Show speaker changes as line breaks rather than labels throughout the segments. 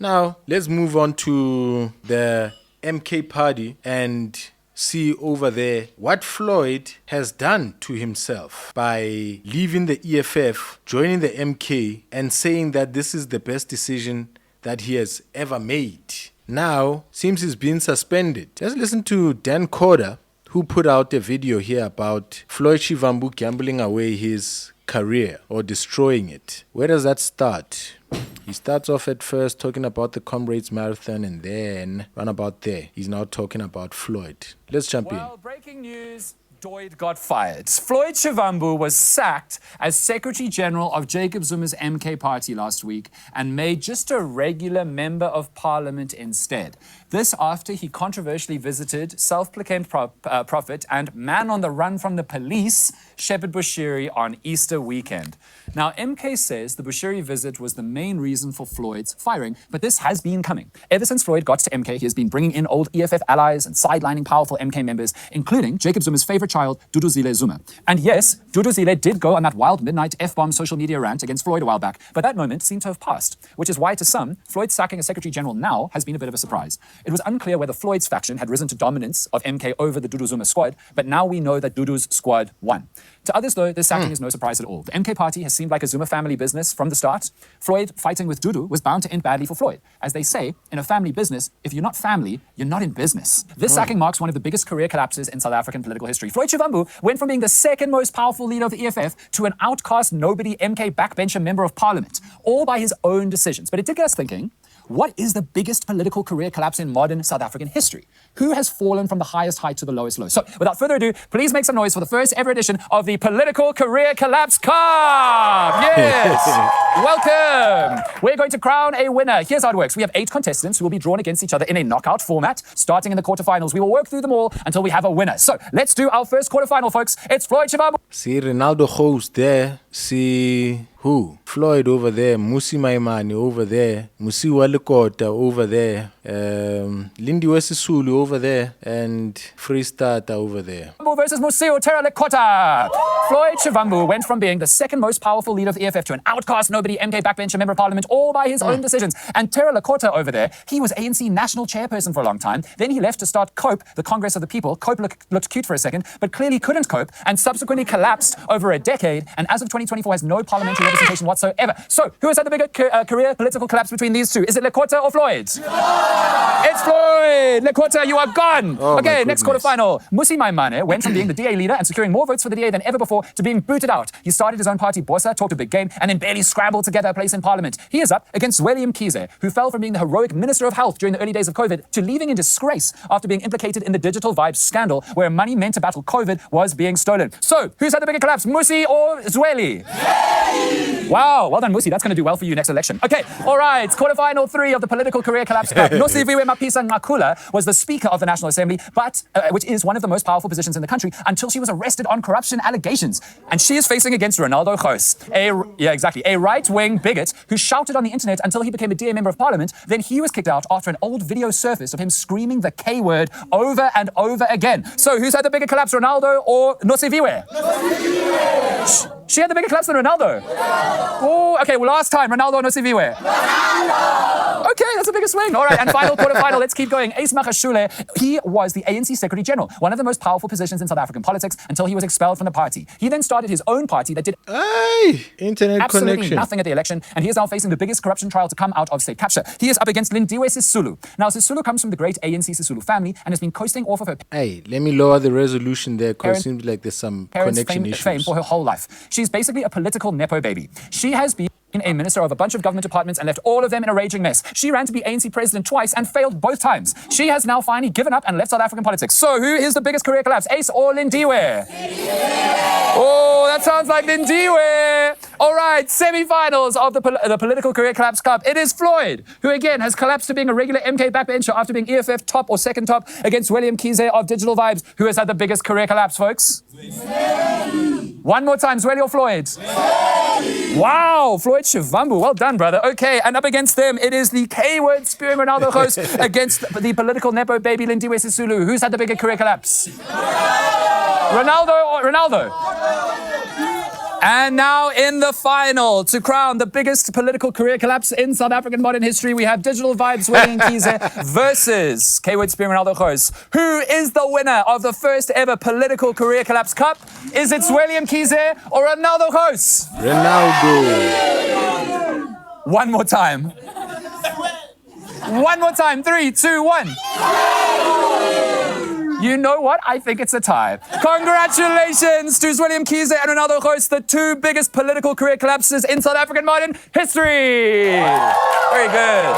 Now, let's move on to the MK party and see over there what Floyd has done to himself by leaving the EFF, joining the MK, and saying that this is the best decision that he has ever made. Now, seems he's been suspended. Just listen to Dan Corder, who put out a video here about Floyd Shivambu gambling away his career or destroying it. Where does that start? He starts off at first talking about the Comrades Marathon, and then run about there, he's now talking about Floyd. Let's jump in.
Well, breaking news. Floyd got fired. Floyd Shivambu was sacked as Secretary General of Jacob Zuma's MK party last week and made just a regular member of parliament instead. This after he controversially visited self-proclaimed prophet and man on the run from the police, Shepherd Bushiri, on Easter weekend. Now, MK says the Bushiri visit was the main reason for Floyd's firing, but this has been coming. Ever since Floyd got to MK, he has been bringing in old EFF allies and sidelining powerful MK members, including Jacob Zuma's favorite child, Duduzile Zuma. And yes, Duduzile did go on that wild midnight F-bomb social media rant against Floyd a while back, but that moment seemed to have passed, which is why to some, Floyd sacking a Secretary General now has been a bit of a surprise. It was unclear whether Floyd's faction had risen to dominance of MK over the Dudu Zuma squad, but now we know that Dudu's squad won. To others, though, this sacking is no surprise at all. The MK party has seemed like a Zuma family business from the start. Floyd fighting with Dudu was bound to end badly for Floyd. As they say, in a family business, if you're not family, you're not in business. This sacking marks one of the biggest career collapses in South African political history. Floyd Shivambu went from being the second most powerful leader of the EFF to an outcast, nobody MK backbencher member of parliament, all by his own decisions. But it did get us thinking, what is the biggest political career collapse in modern South African history? Who has fallen from the highest height to the lowest low? So, without further ado, please make some noise for the first ever edition of the Political Career Collapse Cup! Yes! Welcome! We're going to crown a winner. Here's how it works. We have 8 contestants who will be drawn against each other in a knockout format, starting in the quarterfinals. We will work through them all until we have a winner. So, let's do our first quarterfinal, folks. It's Floyd Shivambu.
See Ronaldo host there. See who? Floyd over there. Musi Maimani over there. Musi Walekota over there. Lindy Wesisulu over there. And Freestata over there.
Versus Museo Teralekota. Floyd Shivambu went from being the second most powerful leader of the EFF to an outcast, nobody MK backbencher member of parliament, all by his own decisions. And Teralekota over there, he was ANC national chairperson for a long time. Then he left to start COPE, the Congress of the People. COPE looked cute for a second, but clearly couldn't cope and subsequently collapsed over a decade. And as of 2024 has no parliamentary representation whatsoever. So, who has had the bigger career political collapse between these two? Is it Lekota or Floyd? It's Floyd! Lekota, you are gone! Okay, next quarterfinal. Musi Maimane went from being the DA leader and securing more votes for the DA than ever before to being booted out. He started his own party, Bossa, talked a big game, and then barely scrambled to get a place in parliament. He is up against William Kize, who fell from being the heroic Minister of Health during the early days of COVID to leaving in disgrace after being implicated in the Digital Vibes scandal, where money meant to battle COVID was being stolen. So, who's had the bigger collapse, Musi or Zweli? Wow, well done, Musi. That's going to do well for you next election. Okay, all right. Quarterfinal 3 of the Political Career Collapse Cup. Nosiviwe Mapisa Ngakula was the Speaker of the National Assembly, but which is one of the most powerful positions in the country, until she was arrested on corruption allegations. And she is facing against Ronaldo Gous, a right-wing bigot who shouted on the internet until he became a DA member of parliament. Then he was kicked out after an old video surfaced of him screaming the K word over and over again. So who's had the bigger collapse, Ronaldo or Nosiviwe? She had the bigger collapse than Ronaldo. Oh, okay, well, last time, Ronaldo or Nosiviwe? Ronaldo! Okay, that's a bigger swing. All right, and final quarterfinal, let's keep going. Ace Makashule, he was the ANC Secretary General, one of the most powerful positions in South African politics until he was expelled from the party. He then started his own party that did
internet
absolutely
connection.
Nothing at the election, and he is now facing the biggest corruption trial to come out of state capture. He is up against Lindiwe Sisulu. Now, Sisulu comes from the great ANC Sisulu family and has been coasting off of her
Hey, let me lower the resolution there because it seems like there's some connection issues.
Fame for her whole life. She's basically a political nepo baby. She has been a minister of a bunch of government departments and left all of them in a raging mess. She ran to be ANC president twice and failed both times. She has now finally given up and left South African politics. So who is the biggest career collapse, Ace or Lindiwe? Oh, that sounds like Lindiwe. All right, semi-finals of the Political Career Collapse Cup. It is Floyd, who again has collapsed to being a regular MK backbencher after being EFF top or second top against William Kize of Digital Vibes, who has had the biggest career collapse, folks. One more time, Zweli or Floyd? Wow, Floyd Shivambu, well done, brother. Okay, and up against them, it is the K-word spewing Ronaldo Gous against the political nepo baby Lindiwe Sisulu. Who's had the bigger career collapse? Ronaldo or Ronaldo? And now in the final, to crown the biggest political career collapse in South African modern history, we have Digital Vibes William Kize versus K-Word Spear Ronaldo Ghost. Who is the winner of the first ever political career collapse cup? Is it William Kize or Ronaldo Ghost?
Ronaldo.
One more time. One more time. 3, 2, 1. You know what? I think it's a tie. Congratulations to William Kize and Ronaldo Ghost, the two biggest political career collapses in South African modern history. Very good.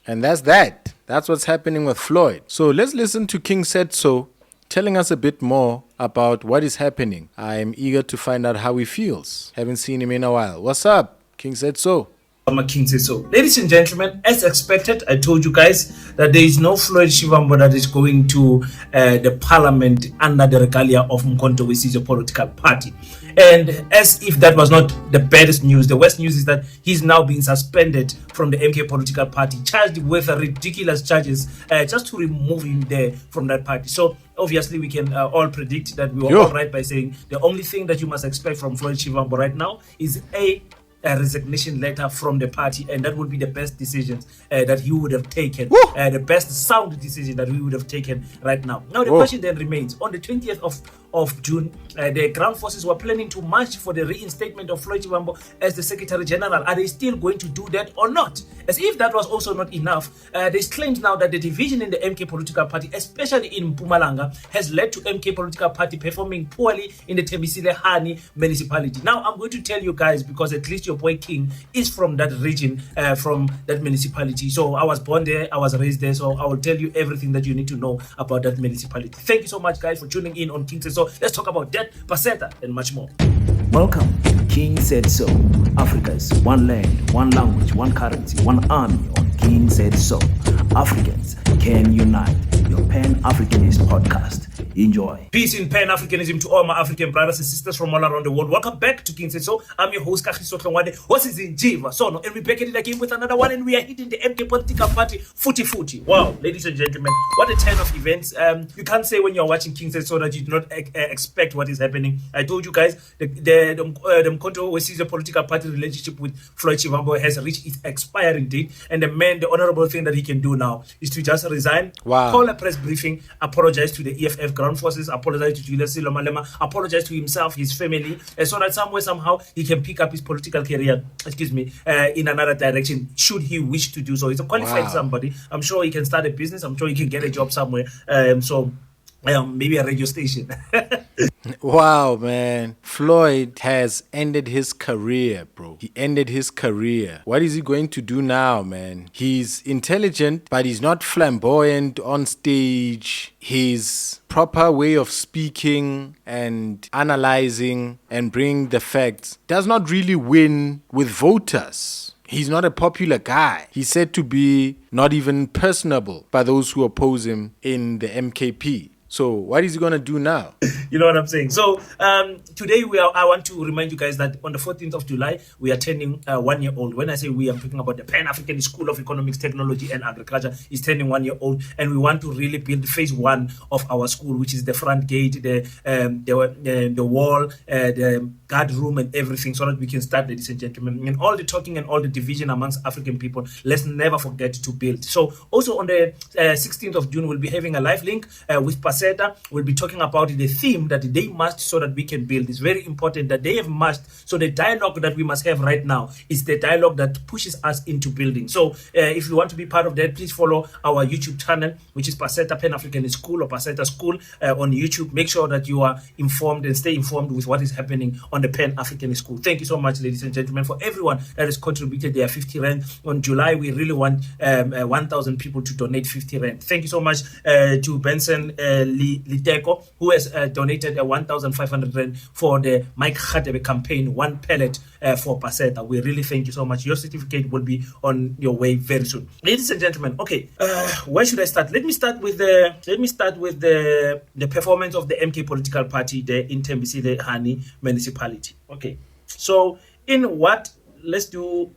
And that's that. That's what's happening with Floyd. So let's listen to King Said So telling us a bit more about what is happening. I am eager to find out how he feels. Haven't seen him in a while. What's up, King Said So?
I'm a King Said So. Ladies and gentlemen, as expected, I told you guys that there is no Floyd Shivambu that is going to the parliament under the regalia of Mkhonto Wesizwe political party. And as if that was not the baddest news, the worst news is that he's now being suspended from the MK political party, charged with ridiculous charges just to remove him there from that party. So obviously we can all predict that we were all right by saying the only thing that you must expect from Floyd Shivambu right now is a resignation letter from the party, and that would be the best decision that he would have taken, the best sound decision that we would have taken right now. Now the question then remains, on the 20th of June, the ground forces were planning to march for the reinstatement of Floyd Shivambu as the Secretary General. Are they still going to do that or not? As if that was also not enough, there's claims now that the division in the MK political party, especially in Mpumalanga, has led to MK political party performing poorly in the Tembisile Hani municipality. Now I'm going to tell you guys, because at least your boy King is from that region, from that municipality. So I was born there, I was raised there, so I will tell you everything that you need to know about that municipality. Thank you so much, guys, for tuning in on King Said So. Let's talk about that, Paseta, and much more.
Welcome to King Said So, Africa's one land, one language, one currency, one army on King Said So. Africans can unite. Your Pan-Africanist podcast. Enjoy.
Peace in Pan-Africanism to all my African brothers and sisters from all around the world. Welcome back to King Said So. I'm your host, Kagiso Tlongwane. What is in Jiva? So, and we're back at it again with another one, and we are hitting the MK political party footy. Wow, ladies and gentlemen, what a turn of events. You can't say when you're watching King Said So that you do not expect what is happening. I told you guys, the Mkhonto Wesizwe political party relationship with Floyd Shivambu has reached its expiring date, and the honorable thing that he can do now is to just resign, call a press briefing, apologize to the EFF ground forces, apologize to Julius Silomalema, apologize to himself, his family, so that somehow he can pick up his political career, in another direction, should he wish to do so. He's a qualified somebody. I'm sure he can start a business. I'm sure he can get a job somewhere. Maybe a radio station.
Wow, man. Floyd has ended his career, bro. He ended his career. What is he going to do now, man? He's intelligent, but he's not flamboyant on stage. His proper way of speaking and analyzing and bringing the facts does not really win with voters. He's not a popular guy. He's said to be not even personable by those who oppose him in the MKP. So what is he going to do now?
You know what I'm saying? So today I want to remind you guys that on the 14th of July, we are turning 1 year old. When I say we, I'm talking about the Pan-African School of Economics, Technology and Agriculture is turning 1 year old. And we want to really build phase 1 of our school, which is the front gate, the wall, the guard room and everything, so that we can start, ladies and gentlemen. And all the talking and all the division amongst African people, let's never forget to build. So also on the 16th of June, we'll be having a live link with Paseta. We'll be talking about the theme that they must so that we can build. It's very important that they have must. So the dialogue that we must have right now is the dialogue that pushes us into building. So if you want to be part of that, please follow our YouTube channel, which is Paseta Pan-African School or Paseta School on YouTube. Make sure that you are informed and stay informed with what is happening on the Pan-African School. Thank you so much, ladies and gentlemen, for everyone that has contributed their 50 Rand. On July, we really want 1,000 people to donate 50 Rand. Thank you so much to Benson Liteko, who has donated 1,500 Rand for the Mike Khatebe campaign, one pellet for Paseta. We really thank you so much. Your certificate will be on your way very soon. Ladies and gentlemen, okay, where should I start? Let me start with the performance of the MK political party there in Tembisile Hani municipality. Okay, so in what, let's do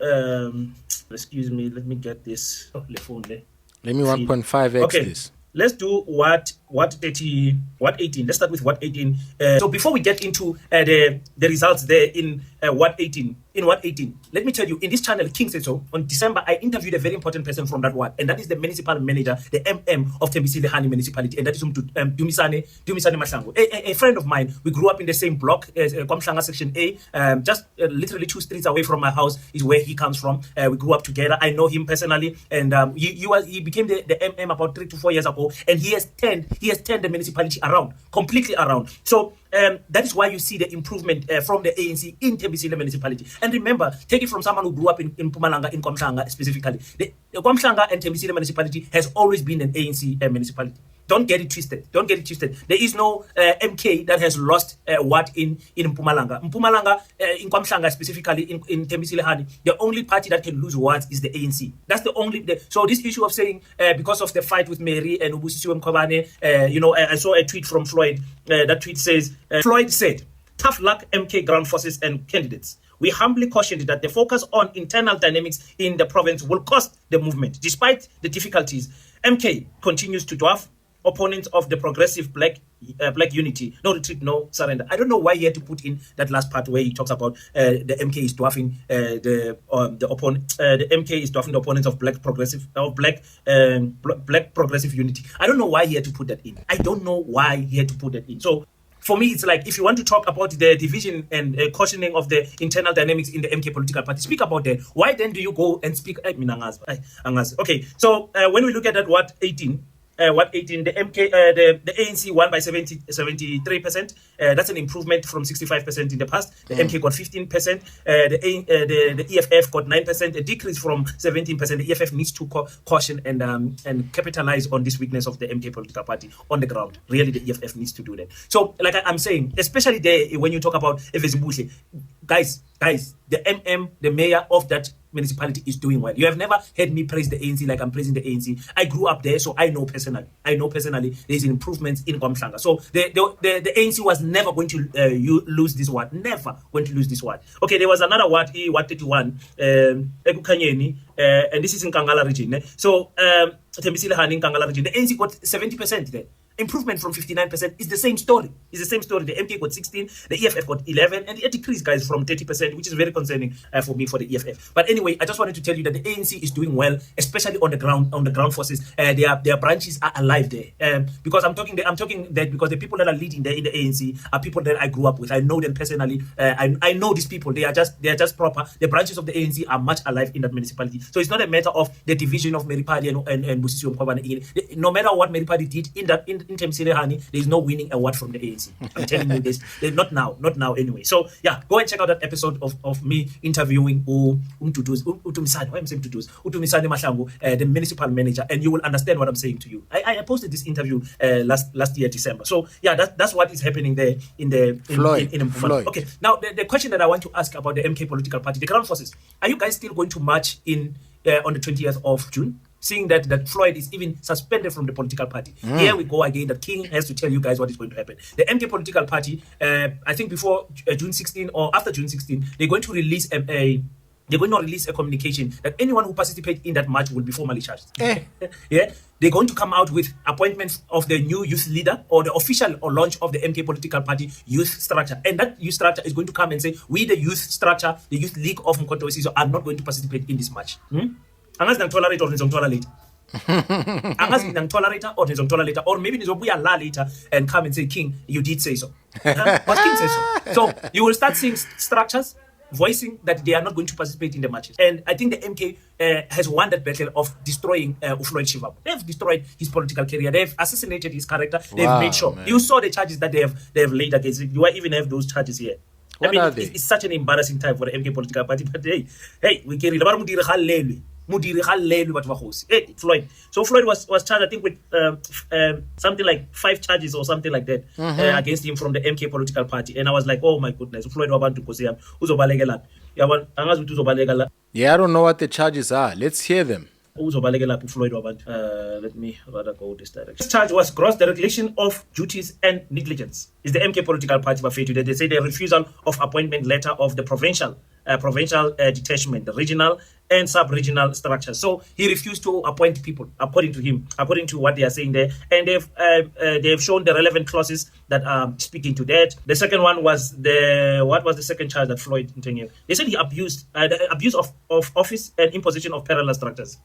excuse me, let me get this. Oh, the phone there.
Let me 1.5x this.
let's do what 18. Let's start with what 18. So before we get into the results there in what 18. In what 18, let me tell you, in this channel, King Said So, on December, I interviewed a very important person from that ward, and that is the municipal manager, the MM of Tembisile municipality, and that is Dumisane Mahlangu, a friend of mine. We grew up in the same block, Kwamhlanga Section A, just literally 2 streets away from my house is where he comes from. We grew up together. I know him personally, and he became the MM about 3 to 4 years ago, and he has turned the municipality around, completely around. So that is why you see the improvement from the ANC in Tembisile municipality. And remember, take it from someone who grew up in Mpumalanga, in Kwamhlanga specifically. The Kwamhlanga and Tembisile municipality has always been an ANC municipality. Don't get it twisted. Don't get it twisted. There is no MK that has lost what in Mpumalanga. Mpumalanga, in Kwamhlanga specifically, in Tembisile, the only party that can lose wards is the ANC. That's the only. So this issue of saying because of the fight with Mary and Ubusisiwe Mkhwebane, I saw a tweet from Floyd. That tweet says, Floyd said, "Tough luck, MK ground forces and candidates. We humbly cautioned that the focus on internal dynamics in the province will cost the movement. Despite the difficulties, MK continues to dwarf opponents of the progressive black unity. No retreat, no surrender." I don't know why he had to put in that last part where he talks about the MK is dwarfing the opponent. The MK is dwarfing the opponents of black progressive black progressive unity. I don't know why he had to put that in. I don't know why he had to put that in. So for me, it's like, if you want to talk about the division and cautioning of the internal dynamics in the MK political party, speak about that. Why then do you go and speak? Okay, so when we look at that, what 18, the MK, the ANC won by 73%. That's an improvement from 65% in the past. The MK got 15%. The EFF got 9%. A decrease from 17%. The EFF needs to caution and capitalize on this weakness of the MK political party on the ground. Really, the EFF needs to do that. So, like I'm saying, especially there when you talk about Efezibuhle, guys, the MM, the mayor of that municipality is doing well. You have never heard me praise the ANC like I'm praising the ANC. I grew up there, so I know personally there's improvements in Kwamhlanga. So the ANC was never going to lose this ward. Never going to lose this ward. Okay, there was another ward, Ward 31, Ekukanyeni, and this is in Kangala region. So Tembisile in Kangala region, the ANC got 70% there. Improvement from 59% is the same story. It's the same story. The MK got 16, the EFF got 11, and it decreased, guys, from 30%, which is very concerning for me, for the EFF. But anyway, I just wanted to tell you that the ANC is doing well, especially on the ground forces. Their branches are alive there. Because I'm talking that because the people that are leading there in the ANC are people that I grew up with. I know them personally. I know these people. They are just proper. The branches of the ANC are much alive in that municipality. So it's not a matter of the division of Mary Party and Busisiwe Mkhwebane. No matter what Mary Party did in Tembisile, there is no winning award from the ANC. I'm telling you this. Not now anyway. So yeah, go and check out that episode of me interviewing Utumisane Mahlangu, the municipal manager, and you will understand what I'm saying to you. I posted this interview last year, December. So yeah, that's what is happening there in Floyd. Okay, now the question that I want to ask about the MK political party, the ground forces, are you guys still going to march in on the 20th of June? Seeing that Floyd is even suspended from the political party. Here we go again, that King has to tell you guys what is going to happen. The MK political party, I think before June 16 or after June 16, they're going to release a communication that anyone who participates in that march will be formally charged. Yeah, they're going to come out with appointments of the new youth leader or the official launch of the MK political party youth structure. And that youth structure is going to come and say, we, the youth structure, the youth league of Mkhonto we Sizwe, are not going to participate in this march. Angazi nangitolerate or nizongitolerate. Angazi nangitolerate or nizongitolerate, or maybe nizobuya la later and come and say, King, you did say so. But King says so. So you will start seeing structures voicing that they are not going to participate in the matches. And I think the MK has won that battle of destroying Floyd Shivambu. They have destroyed his political career. They've assassinated his character. They've made sure. Man. You saw the charges that they have laid against him. You even have those charges here. I mean, it's such an embarrassing time for the MK political party. But hey, we carry Floyd. So Floyd was charged, I think, with something like 5 charges or something like that against him from the MK political party. And I was like, oh my goodness, Floyd wabantu kosiyam uzobalekela.
Yeah, I don't know what the charges are. Let's hear them.
Let me rather go this direction. This charge was gross dereliction of duties and negligence. Is the MK political party by today? They say the refusal of appointment letter of the provincial detachment, the regional and sub-regional structures. So he refused to appoint people, according to him, according to what they are saying there. And they've shown the relevant clauses that are speaking to that. The second one was what was the second charge that Floyd continued? They said he abused the abuse of office and imposition of parallel structures.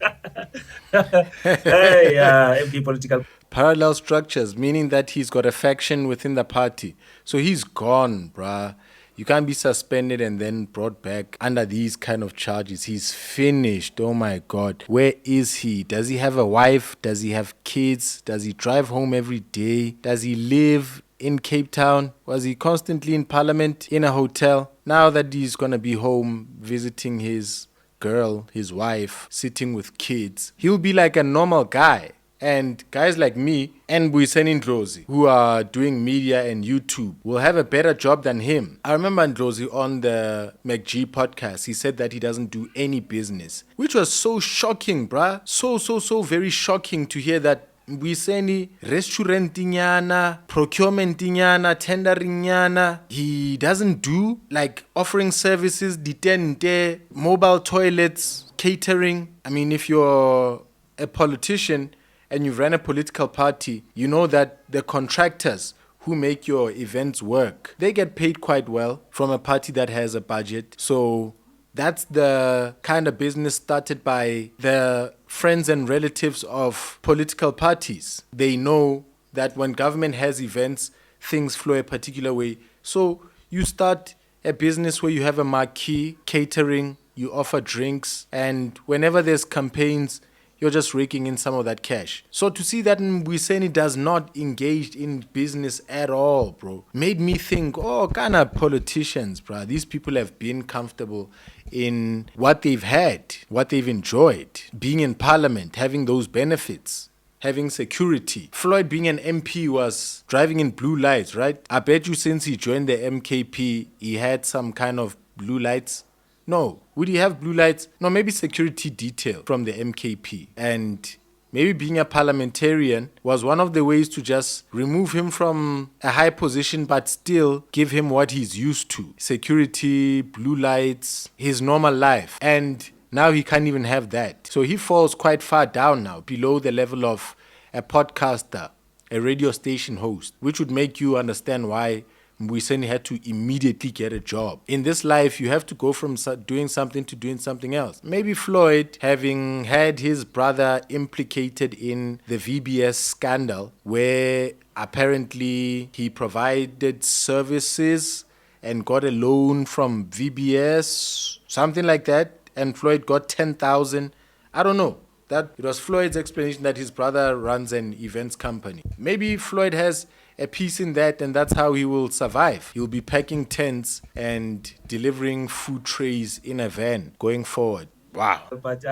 MK political.
Parallel structures, meaning that he's got a faction within the party. So he's gone, bruh. You can't be suspended and then brought back under these kind of charges. He's finished. Oh my God. Where is he? Does he have a wife? Does he have kids? Does he drive home every day? Does he live in Cape Town? Was he constantly in Parliament, in a hotel? Now that he's going to be home visiting his girl, his wife, sitting with kids, he'll be like a normal guy. And guys like me and Buiseni Ndlozi, who are doing media and YouTube, will have a better job than him. I remember Ndlozi on the McG podcast, he said that he doesn't do any business, which was so shocking, bruh. So very shocking to hear that Buiseni restaurantinyana, procurementinyana, tenderinyana. He doesn't do like offering services, detente, mobile toilets, catering. I mean, if you're a politician and you ran a political party, you know that the contractors who make your events work, they get paid quite well from a party that has a budget. So that's the kind of business started by the friends and relatives of political parties. They know that when government has events, things flow a particular way. So you start a business where you have a marquee, catering, you offer drinks, and whenever there's campaigns, you're just raking in some of that cash. So to see that Mbuyiseni does not engage in business at all, bro, made me think, oh, kind of politicians, bro. These people have been comfortable in what they've had, what they've enjoyed, being in parliament, having those benefits, having security. Floyd being an MP was driving in blue lights, right? I bet you since he joined the MKP, he had some kind of blue lights. No. Would he have blue lights? No, maybe security detail from the MKP. And maybe being a parliamentarian was one of the ways to just remove him from a high position but still give him what he's used to. Security, blue lights, his normal life. And now he can't even have that. So he falls quite far down now, below the level of a podcaster, a radio station host, which would make you understand why Mbuyiseni had to immediately get a job. In this life, you have to go from doing something to doing something else. Maybe Floyd, having had his brother implicated in the VBS scandal, where apparently he provided services and got a loan from VBS, something like that, and Floyd got 10,000. I don't know. That it was Floyd's explanation that his brother runs an events company. Maybe Floyd has a piece in that, and that's how he will survive. He'll be packing tents and delivering food trays in a van going forward. Wow.
But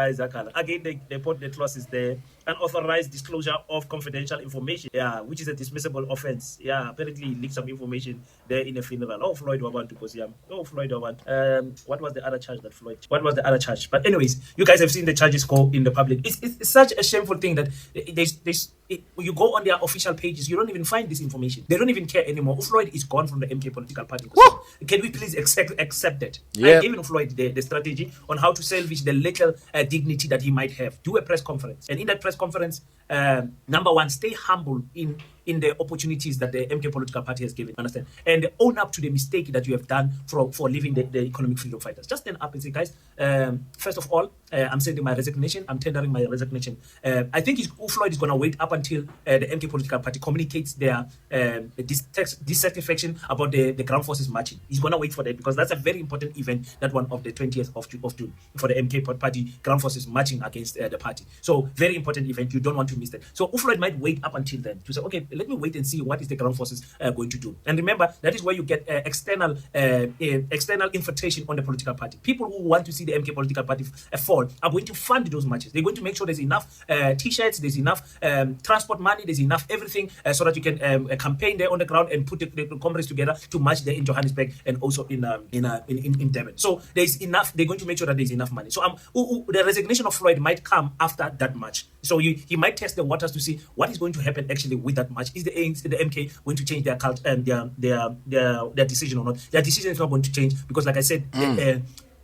again, they put the clauses there. Unauthorized disclosure of confidential information, which is a dismissible offense. Apparently he leaked some information there in a funeral. Oh, Floyd want to post him. Oh, Floyd want. What was the other charge that Floyd? What was the other charge? But anyways, you guys have seen the charges go in the public. It's such a shameful thing that you go on their official pages, you don't even find this information. They don't even care anymore. Floyd is gone from the MK political party. Can we please accept that?
Yeah.
I gave Floyd the strategy on how to salvage the little dignity that he might have. Do a press conference, and in that press conference, number one, stay humble in the opportunities that the MK political party has given, understand, and own up to the mistake that you have done for leaving the economic freedom fighters. Just stand up and say, guys, first of all, I'm sending my resignation. I'm tendering my resignation. I think Floyd is going to wait up until the MK political party communicates their dissatisfaction about the ground forces marching. He's going to wait for that because that's a very important event, that one of the 20th of June, for the MK party ground forces marching against the party. So very important event. You don't want to miss that. So Floyd might wait up until then to say, okay, let me wait and see what is the ground forces going to do. And remember, that is where you get external infiltration on the political party. People who want to see the MK political party fall are going to fund those marches. They're going to make sure there's enough t-shirts, there's enough transport money, there's enough everything so that you can campaign there on the ground and put the comrades together to march there in Johannesburg and also in Durban. So there's enough. They're going to make sure that there's enough money. So the resignation of Floyd might come after that march. So he might test the waters to see what is going to happen actually with that march. Is the MK going to change their cult and their decision or not? Their decision is not going to change because, like I said,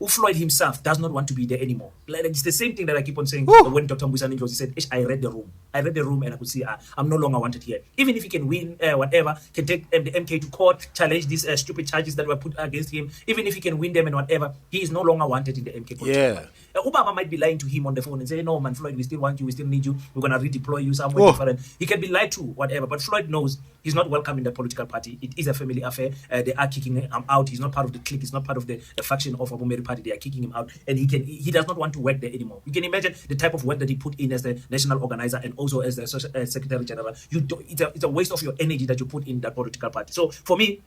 Floyd himself does not want to be there anymore. Like, it's the same thing that I keep on saying when Dr. Mbuyiseni Ndlozi said, I read the room. I read the room and I could see I'm no longer wanted here. Even if he can win whatever, can take the MK to court, challenge these stupid charges that were put against him, even if he can win them and whatever, he is no longer wanted in the MK political party. Obama might be lying to him on the phone and say, no, man, Floyd, we still want you, we still need you, we're going to redeploy you somewhere different. He can be lied to, whatever, but Floyd knows he's not welcome in the political party. It is a family affair. They are kicking him out. He's not part of the clique. He's not part of the faction of Abumeri party. They are kicking him out, and he does not want to work there anymore. You can imagine the type of work that he put in as the national organizer and also as the secretary general. It's a waste of your energy that you put in that political party. So for me,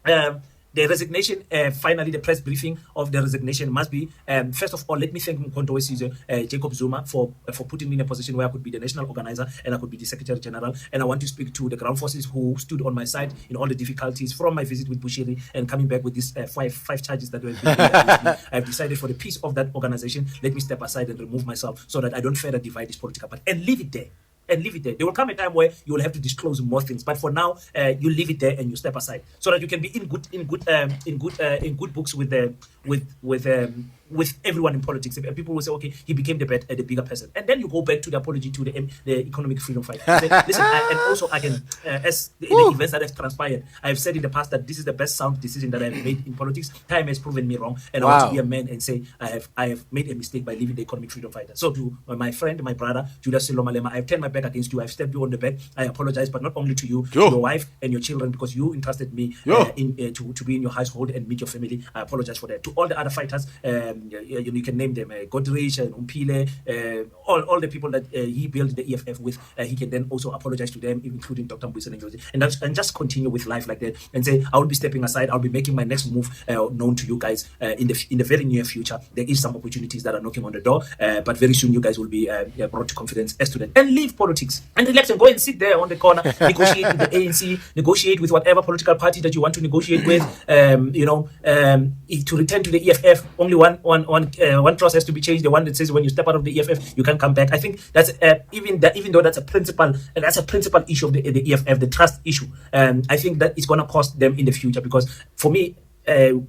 the resignation, finally, the press briefing of the resignation must be, first of all, let me thank Mkhonto weSizwe, Jacob Zuma, for putting me in a position where I could be the national organizer and I could be the secretary general. And I want to speak to the ground forces who stood on my side in all the difficulties from my visit with Bushiri and coming back with these five charges that were being I've decided for the peace of that organization, let me step aside and remove myself so that I don't further divide this political party and leave it there. And leave it there. There will come a time where you will have to disclose more things, but for now, you leave it there and you step aside, so that you can be in good books with everyone in politics. People will say, okay, he became the bigger person, and then you go back to the apology to the economic freedom fighter. Say, listen, and also I can, as the events that have transpired, I have said in the past that this is the best sound decision that I have made in politics. Time has proven me wrong, and I want to be a man and say I have made a mistake by leaving the economic freedom fighter. So to my friend, my brother, Julius Silomalema, I have turned my back against you. I've stepped you on the back. I apologize, but not only to you, to your wife and your children, because you entrusted me to be in your household and meet your family. I apologize for that. To all the other fighters, you can name them, Godrich and Umpile, all the people that he built the EFF with. He can then also apologize to them, including Dr. Mbuyiseni Ndlozi, and just continue with life like that and say, I will be stepping aside. I'll be making my next move known to you guys in the very near future. There is some opportunities that are knocking on the door, but very soon you guys will be brought to confidence as to that, and leave politics and relax and go and sit there on the corner, negotiate with the ANC, negotiate with whatever political party that you want to negotiate with. To return to the EFF, only one clause has to be changed. The one that says when you step out of the EFF, you can come back. I think that's even though that's a principal issue of the EFF, the trust issue. I think that it's going to cost them in the future, because for me,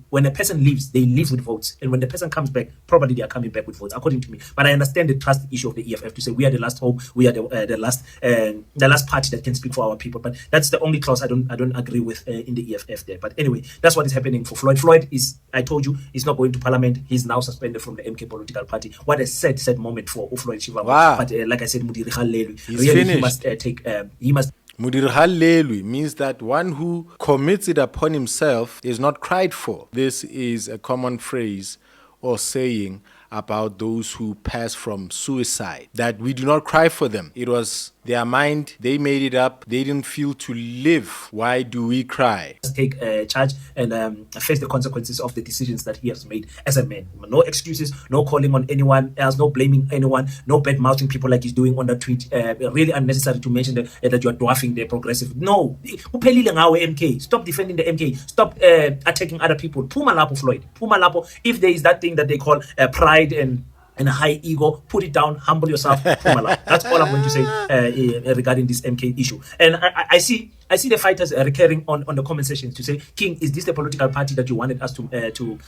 when a person leaves, they leave with votes, and when the person comes back, probably they are coming back with votes, according to me. But I understand the trust issue of the EFF to say we are the last hope, we are the last party that can speak for our people. But that's the only clause I don't agree with in the EFF there. But anyway, that's what is happening for Floyd. Floyd is, I told you, he's not going to Parliament. He's now suspended from the MK political party. What a sad moment for Floyd Shivambu.
Wow.
But like I said, Mudiri Khalelu,
He's
really
finished.
he must.
Mudir Halelwi means that one who commits it upon himself is not cried for. This is a common phrase or saying about those who pass from suicide, that we do not cry for them. It was their mind, they made it up, they didn't feel to live. Why do we cry?
Take charge and face the consequences of the decisions that he has made as a man. No excuses, no calling on anyone else, no blaming anyone, no bad mouthing people like he's doing on the tweet. Really unnecessary to mention that you are dwarfing the progressive. No, uphelile ngawe MK. Stop defending the MK. Stop attacking other people. Puma lapo, Floyd. Puma lapo. If there is that thing that they call pride and a high ego, put it down, humble yourself. That's all I'm going to say regarding this MK issue. And I see the fighters recurring on the comment sections to say, King, is this the political party that you wanted us to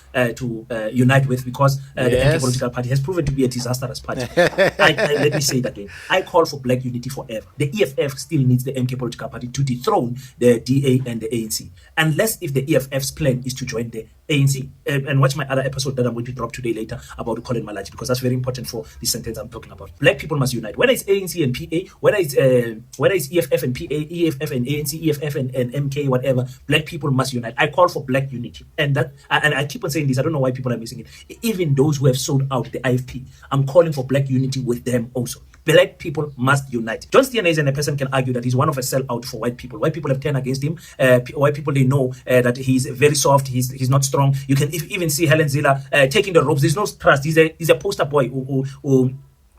unite with? Because the MK political party has proven to be a disastrous party. Let me say that again. I call for black unity forever. The EFF still needs the MK political party to dethrone the DA and the ANC. Unless if the EFF's plan is to join the ANC. And watch my other episode that I'm going to drop today later about Colin Malachi, because that's very important for the sentence I'm talking about. Black people must unite. Whether it's ANC and PA, whether it's EFF and PA, EFF and ANC, EFF and MK, whatever, black people must unite. I call for black unity. And I keep on saying this, I don't know why people are missing it. Even those who have sold out the IFP, I'm calling for black unity with them also. Black people must unite. John Steenhuisen, a person can argue that he's one of a sellout for white people. White people have turned against him. White people, they know that he's very soft. He's not strong. You can even see Helen Ziller taking the ropes. There's no trust. He's a poster boy who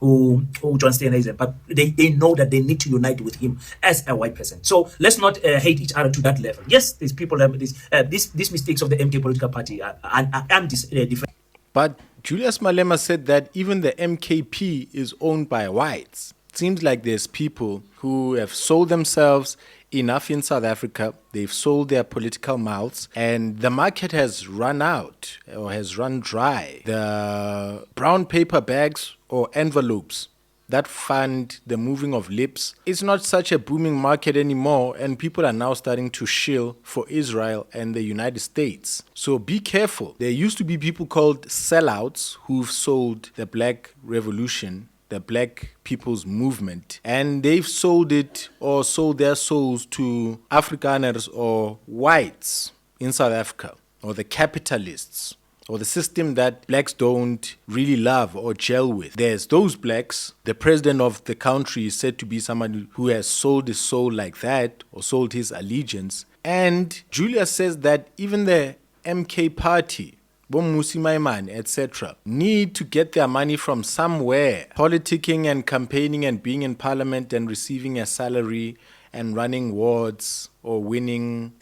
John Steenhuisen, but they know that they need to unite with him as a white person. So let's not hate each other to that level. Yes, these people have these mistakes of the MK political party are different.
But Julius Malema said that even the MKP is owned by whites. seems like there's people who have sold themselves enough in South Africa. They've sold their political mouths, and the market has run out or has run dry. The brown paper bags or envelopes that fund the moving of lips, it's not such a booming market anymore, and people are now starting to shill for Israel and the United States. So be careful. There used to be people called sellouts who've sold the Black Revolution, the Black People's Movement, and they've sold it or sold their souls to Afrikaners or whites in South Africa, or the capitalists, or the system that blacks don't really love or gel with. There's those blacks. The president of the country is said to be someone who has sold his soul like that, or sold his allegiance. And Julia says that even the MK party, Bomusi Maimane, etc., need to get their money from somewhere. Politicking and campaigning and being in parliament and receiving a salary and running wards or winning,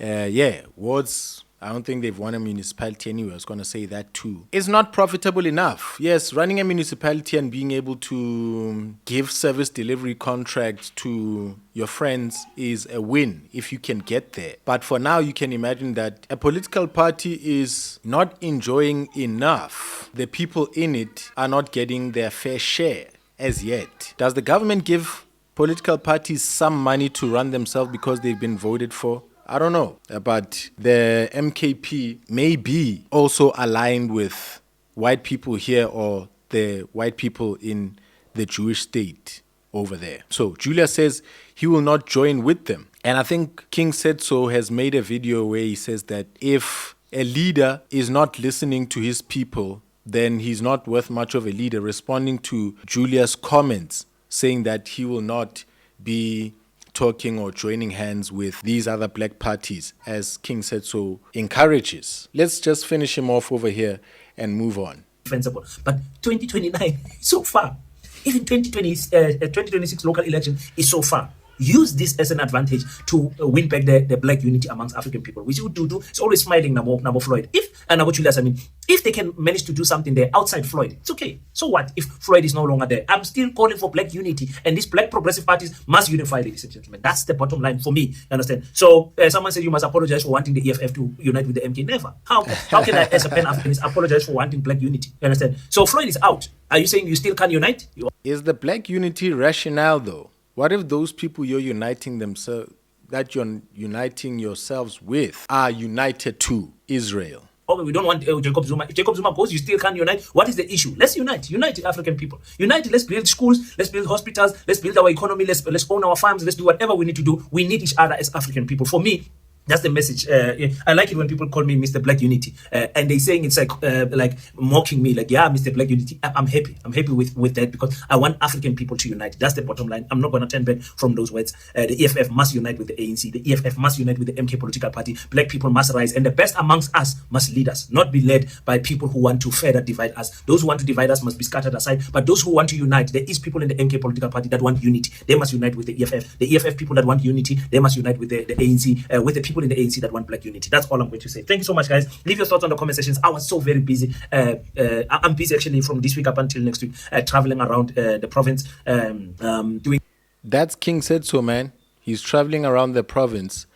wards. I don't think they've won a municipality anyway. I was going to say that too. It's not profitable enough. Yes, running a municipality and being able to give service delivery contracts to your friends is a win if you can get there. But for now, you can imagine that a political party is not enjoying enough. The people in it are not getting their fair share as yet. Does the government give political parties some money to run themselves because they've been voted for? I don't know, but the MKP may be also aligned with white people here or the white people in the Jewish state over there. So Julia says he will not join with them. And I think King Said So has made a video where he says that if a leader is not listening to his people, then he's not worth much of a leader, responding to Julia's comments, saying that he will not be talking or joining hands with these other black parties, as King Said So encourages. Let's just finish him off over here and move on.
Defensible. But 2029 is so far. Even 2026 local election is so far. Use this as an advantage to win back the black unity amongst African people. Which you do. It's always smiling, Nabo Floyd. Nabo Julius, if they can manage to do something there outside Floyd, it's okay. So what if Floyd is no longer there? I'm still calling for black unity, and these black progressive parties must unify, ladies and gentlemen. That's the bottom line for me. Understand? So someone said you must apologize for wanting the EFF to unite with the MK. Never. How can I, as a Pan-Africanist, apologize for wanting black unity? You understand? So Floyd is out. Are you saying you still can't unite?
Is the black unity rationale though? What if those people you're uniting themselves, that you're uniting yourselves with, are united to Israel?
Oh, we don't want Jacob Zuma. If Jacob Zuma goes, you still can't unite. What is the issue? Let's unite. Unite African people. Unite. Let's build schools. Let's build hospitals. Let's build our economy. Let's own our farms. Let's do whatever we need to do. We need each other as African people. For me, that's the message. I like it when people call me Mr. Black Unity, and they saying it's like mocking me, like, yeah, Mr. Black Unity. I'm happy. I'm happy with that because I want African people to unite. That's the bottom line. I'm not going to turn back from those words. The EFF must unite with the ANC. The EFF must unite with the MK political party. Black people must rise, and the best amongst us must lead us, not be led by people who want to further divide us. Those who want to divide us must be scattered aside. But those who want to unite, there is people in the MK political party that want unity. They must unite with the EFF. The EFF people that want unity, they must unite with the ANC, with the people in the ANC that want black unity. That's all I'm going to say. Thank you so much, guys. Leave your thoughts on the comment sections. I was so very busy. I'm busy actually from this week up until next week, traveling around the province, doing.
That's King Said So, man. He's traveling around the province